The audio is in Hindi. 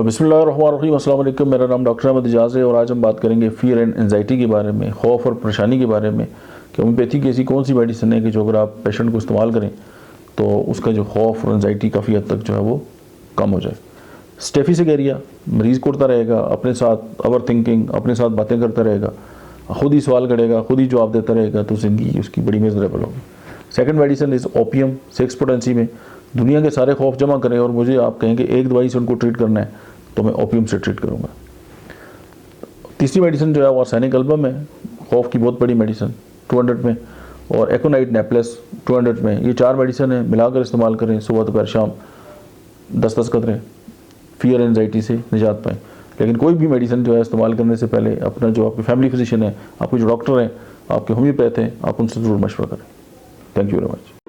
बिस्मिल्लाहिर्रहमानिर्रहीम, अस्सलाम वालेकुम। मेरा नाम डॉक्टर अहमद एजाज है और आज हम बात करेंगे फ़ियर एंड एंजाइटी के बारे में, खौफ और परेशानी के बारे में कि होम्योपैथी की ऐसी कौन सी मेडिसिन है कि जो अगर आप पेशेंट को इस्तेमाल करें तो उसका जो खौफ और एंजाइटी काफ़ी हद तक जो है वो कम हो जाए। स्टेफिसिगेरिया मरीज़ को उड़ता रहेगा, अपने साथ ओवर थिंकिंग, अपने साथ बातें करता रहेगा, खुद ही सवाल करेगा, खुद ही जवाब देता रहेगा, तो ज़िंदगी उसकी बड़ी मिज़रेबल होगी। Second medicine is opium. Sex potency में दुनिया के सारे खौफ जमा करें और मुझे आप कहें कि एक दवाई से उनको ट्रीट करना है तो मैं ओपियम से ट्रीट करूँगा। तीसरी मेडिसिन जो है वो आर्सेनिक एल्बम है, खौफ की बहुत बड़ी मेडिसिन 200 में, और एकोनाइट नेपलेस 200 में। ये 4 मेडिसिन है, मिलाकर इस्तेमाल करें सुबह दोपहर शाम 10-10 कतरे, फियर एंजाइटी से निजात पाएँ। लेकिन कोई भी मेडिसिन जो है इस्तेमाल करने से पहले अपना जो आपके फैमिली फिजिशियन है, आपके जो डॉक्टर हैं, आपके होम्योपैथ हैं, आप उनसे ज़रूर मशवरा करें। Thank you very much.